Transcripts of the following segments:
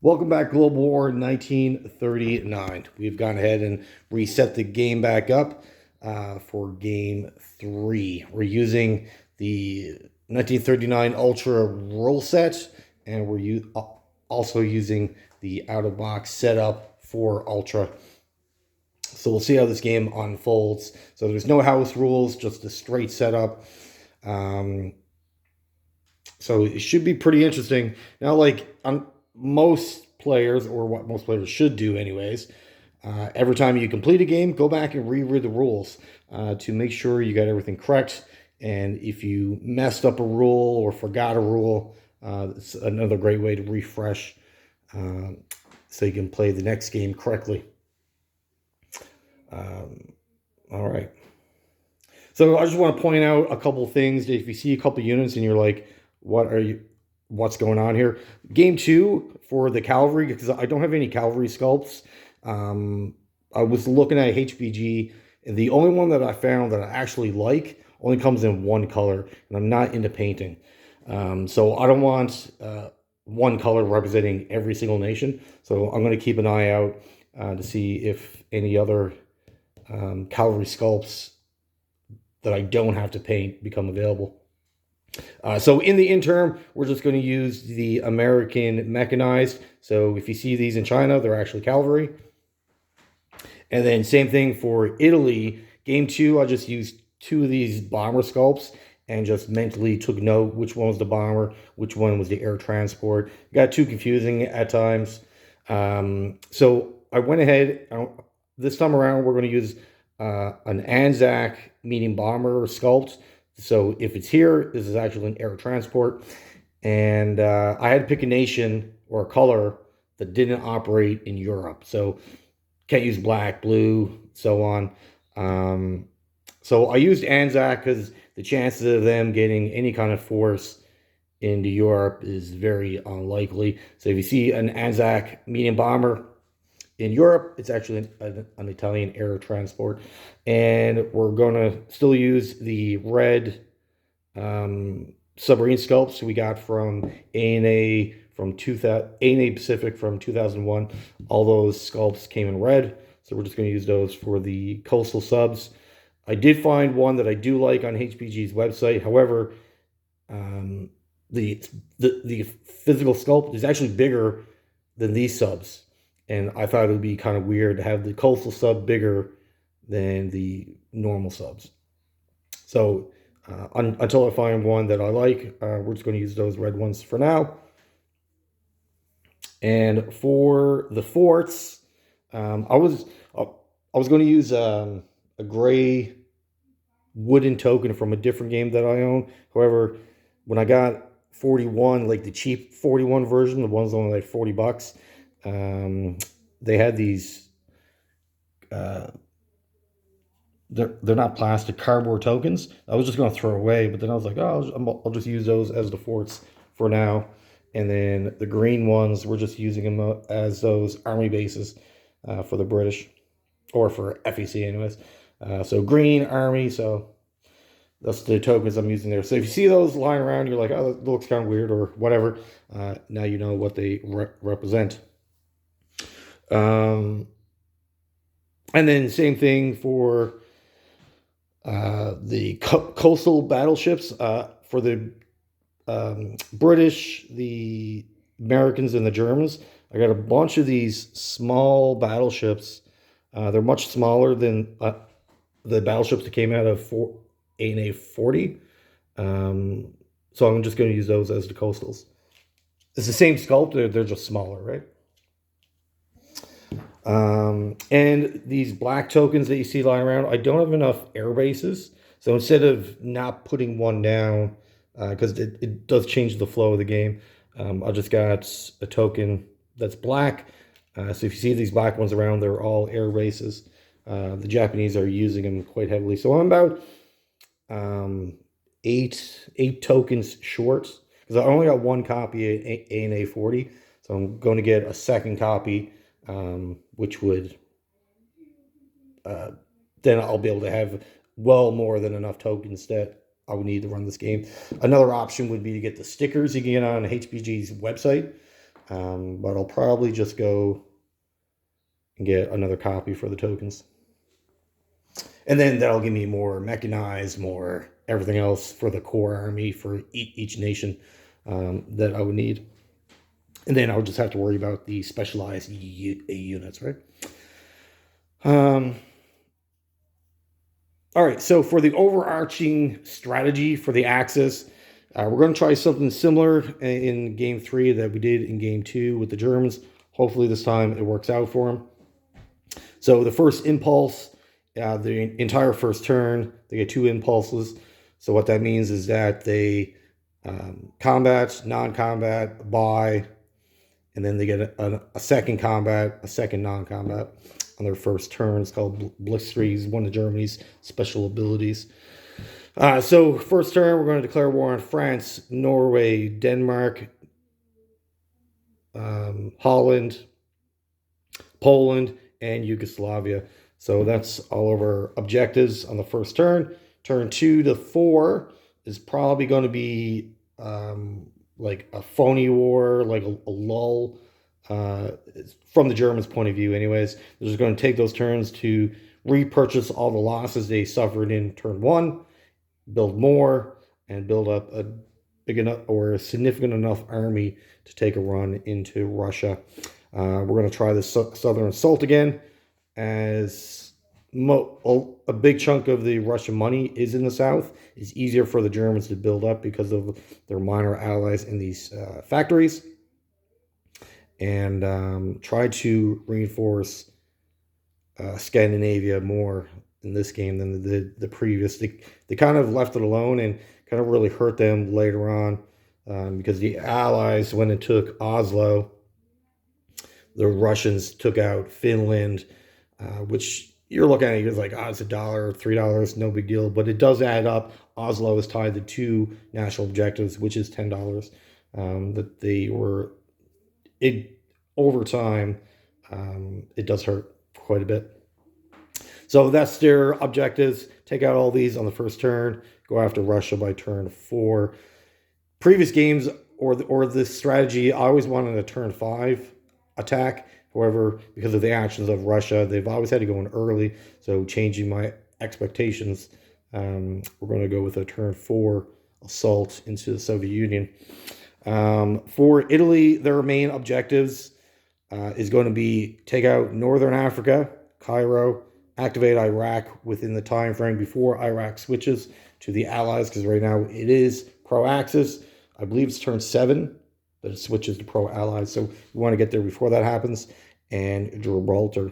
Welcome back, Global War 1939. We've gone ahead and reset the game back up for game three. We're using the 1939 Ultra rule set, and also using the out-of-box setup for Ultra. So we'll see how this game unfolds. So there's no house rules, just a straight setup. Um, so it should be pretty interesting. Now, like on most players, or what most players should do, anyways, every time you complete a game, go back and reread the rules to make sure you got everything correct. And if you messed up a rule or forgot a rule, it's another great way to refresh so you can play the next game correctly. All right. So I just want to point out a couple of things. If you see a couple of units and you're like, what's going on here? Game two for the cavalry, because I don't have any cavalry sculpts. I was looking at HPG, and the only one that I found that I actually like only comes in one color, and I'm not into painting. So I don't want one color representing every single nation. So I'm going to keep an eye out to see if any other cavalry sculpts that I don't have to paint become available. So in the interim, we're just going to use the American mechanized. So if you see these in China, they're actually cavalry. And then same thing for Italy. Game two, I just used two of these bomber sculpts and just mentally took note which one was the bomber, which one was the air transport. Got too confusing at times. So I went ahead. This time around, we're going to use an Anzac medium bomber sculpt. So if it's here, this is actually an air transport. And I had to pick a nation or a color that didn't operate in Europe. So can't use black, blue, so on. So I used Anzac because the chances of them getting any kind of force into Europe is very unlikely. So if you see an Anzac medium bomber in Europe, it's actually an Italian air transport. And we're going to still use the red submarine sculpts we got from ANA from 2000, ANA Pacific from 2001. All those sculpts came in red, so we're just going to use those for the coastal subs. I did find one that I do like on HPG's website. However, the physical sculpt is actually bigger than these subs, and I thought it would be kind of weird to have the coastal sub bigger than the normal subs. So until I find one that I like, we're just going to use those red ones for now. And for the forts, I was going to use a gray wooden token from a different game that I own. However, when I got 41, like the cheap 41 version, the ones only like $40, they had these. They're not plastic, cardboard tokens. I was just going to throw away, but then I was like, oh, I'll just use those as the forts for now. And then the green ones, we're just using them as those army bases for the British, or for FEC anyways. So green army, so that's the tokens I'm using there. So if you see those lying around, you're like, oh, that looks kind of weird or whatever. Now you know what they represent. And then same thing for the coastal battleships. For the British, the Americans, and the Germans, I got a bunch of these small battleships. They're much smaller than the battleships that came out of ANA 40. So I'm just going to use those as the coastals. It's the same sculpt, they're just smaller, right? And these black tokens that you see lying around, I don't have enough air bases. So instead of not putting one down, because it does change the flow of the game, I just got a token that's black. So if you see these black ones around, they're all air bases. The Japanese are using them quite heavily. So I'm about eight tokens short, because I only got one copy of ANA 40. So I'm going to get a second copy, which would then I'll be able to have well more than enough tokens that I would need to run this game. Another option would be to get the stickers you can get on HPG's website. But I'll probably just go and get another copy for the tokens. And then that'll give me more mechanized, more everything else for the core army for each nation that I would need. And then I'll just have to worry about the specialized units, right? All right, so for the overarching strategy for the Axis, we're going to try something similar in Game 3 that we did in Game 2 with the Germans. Hopefully this time it works out for them. So the first impulse, the entire first turn, they get 2 impulses. So what that means is that they combat, non-combat, buy, and then they get a second combat, a second non-combat on their first turn. It's called Blitzkrieg, one of Germany's special abilities. So first turn, we're going to declare war on France, Norway, Denmark, Holland, Poland, and Yugoslavia. So that's all of our objectives on the first turn. Turn 2 to 4 is probably going to be like a phony war, like a lull, from the Germans' point of view anyways. They're just going to take those turns to repurchase all the losses they suffered in turn 1, build more, and build up a big enough or a significant enough army to take a run into Russia. We're going to try the Southern Assault again, as a big chunk of the Russian money is in the south. It's easier for the Germans to build up because of their minor allies in these factories. And try to reinforce Scandinavia more in this game than the previous. They kind of left it alone and kind of really hurt them later on, because the Allies, when it took Oslo, the Russians took out Finland, which you're looking at it, you're like, it's $1, $3, no big deal. But it does add up. Oslo is tied to 2 national objectives, which is $10. That they were, over time, it does hurt quite a bit. So that's their objectives. Take out all these on the first turn. Go after Russia by turn 4. Previous games or this strategy, I always wanted a turn 5 attack. However, because of the actions of Russia, they've always had to go in early. So changing my expectations, we're going to go with a turn 4 assault into the Soviet Union. For Italy, their main objectives is going to be take out Northern Africa, Cairo, activate Iraq within the time frame before Iraq switches to the Allies, because right now it is pro-Axis. I believe it's turn 7 that it switches to pro-Allies, so we want to get there before that happens. And Gibraltar,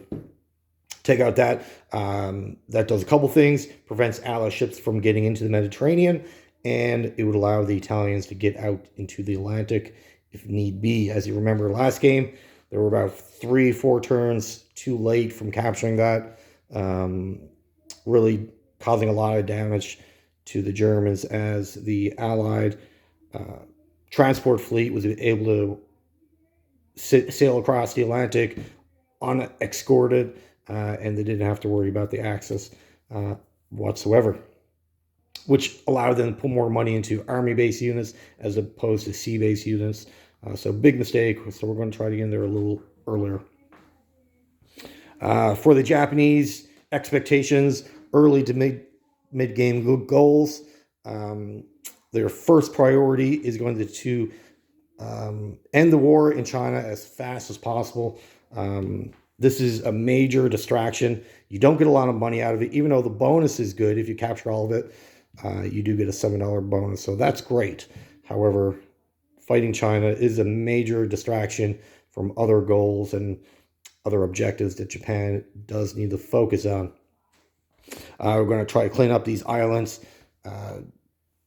take out that. That does a couple things. Prevents Allied ships from getting into the Mediterranean, and it would allow the Italians to get out into the Atlantic if need be. As you remember last game, there were about 3-4 turns too late from capturing that, really causing a lot of damage to the Germans, as the Allied transport fleet was able to sail across the Atlantic unescorted, and they didn't have to worry about the Axis whatsoever, which allowed them to put more money into army-based units as opposed to sea-based units. So big mistake. So we're going to try to get in there a little earlier. For the Japanese, expectations, early to mid-game goals. Their first priority is going to end the war in China as fast as possible. This is a major distraction. You don't get a lot of money out of it, even though the bonus is good. If you capture all of it, you do get a $7 bonus, so that's great. However, fighting China is a major distraction from other goals and other objectives that Japan does need to focus on. We're going to try to clean up these islands.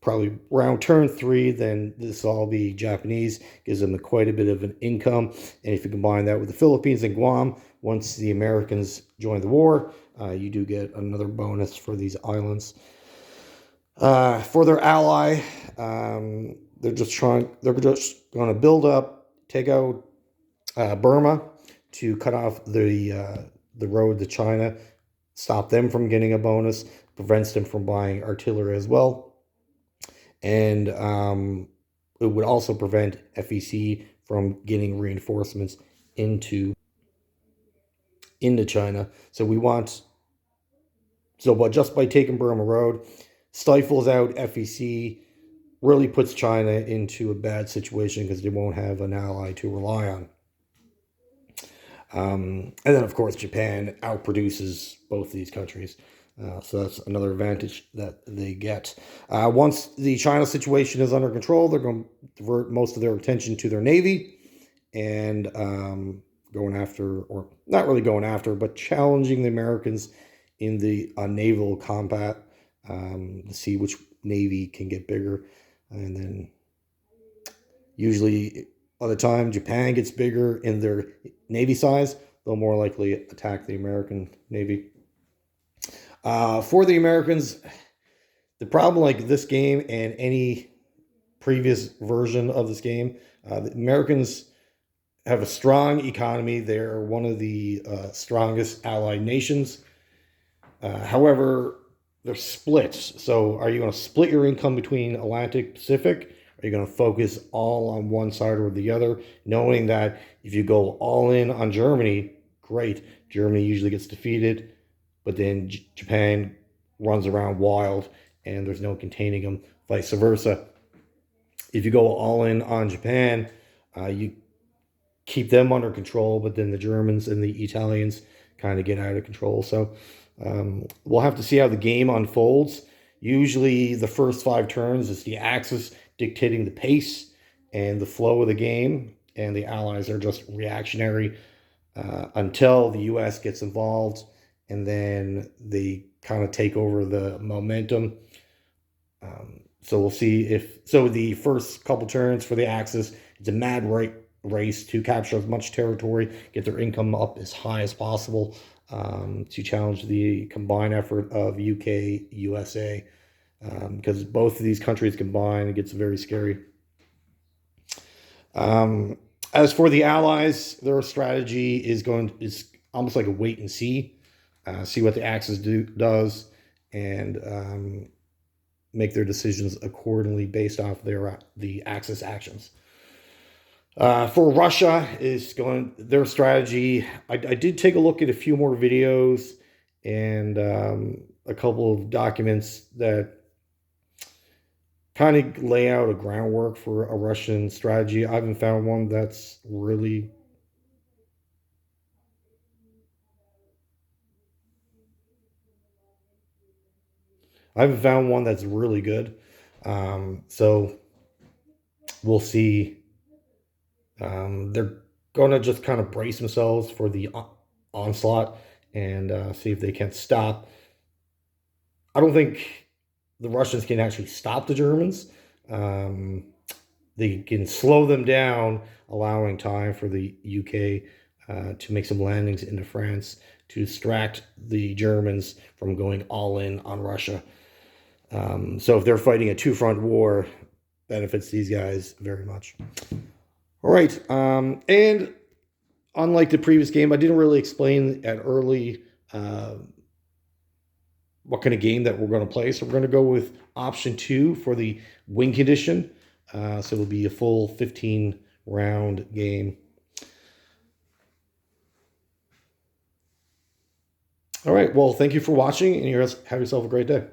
Probably around turn 3, then this will all be Japanese. Gives them quite a bit of an income. And if you combine that with the Philippines and Guam, once the Americans join the war, you do get another bonus for these islands. For their ally, they're just going to build up, take out Burma to cut off the road to China, stop them from getting a bonus, prevents them from buying artillery as well. And it would also prevent FEC from getting reinforcements into China. So we want, but just by taking Burma Road, stifles out FEC, really puts China into a bad situation because they won't have an ally to rely on. And then, of course, Japan outproduces both these countries. So that's another advantage that they get. Once the China situation is under control, they're going to divert most of their attention to their navy and going after, or not really going after, but challenging the Americans in the naval combat to see which navy can get bigger. And then usually by the time Japan gets bigger in their navy size, they'll more likely attack the American navy. For the Americans, the problem, like this game and any previous version of this game, the Americans have a strong economy. They're one of the strongest allied nations. However, they're splits. So are you going to split your income between Atlantic, Pacific? Are you going to focus all on one side or the other, knowing that if you go all in on Germany, great. Germany usually gets defeated, but then Japan runs around wild and there's no containing them, vice versa. If you go all in on Japan, you keep them under control, but then the Germans and the Italians kind of get out of control. So we'll have to see how the game unfolds. Usually the first 5 turns is the Axis dictating the pace and the flow of the game, and the Allies are just reactionary until the US gets involved, and then they kind of take over the momentum. So we'll see if, so the first couple turns for the Axis, it's a mad race to capture as much territory, get their income up as high as possible, to challenge the combined effort of UK, USA, because both of these countries combined, it gets very scary. As for the Allies, their strategy is almost like a wait and see what the Axis does, and make their decisions accordingly based off the Axis actions. For Russia, their strategy. I did take a look at a few more videos and a couple of documents that kind of lay out a groundwork for a Russian strategy. I haven't found one that's really good. So we'll see. They're going to just kind of brace themselves for the onslaught and see if they can stop. I don't think the Russians can actually stop the Germans. They can slow them down, allowing time for the UK to make some landings into France to distract the Germans from going all in on Russia. So if they're fighting a two-front war, benefits these guys very much. All right, and unlike the previous game, I didn't really explain at early what kind of game that we're going to play. So we're going to go with option 2 for the win condition. So it'll be a full 15-round game. All right, well, thank you for watching, and have yourself a great day.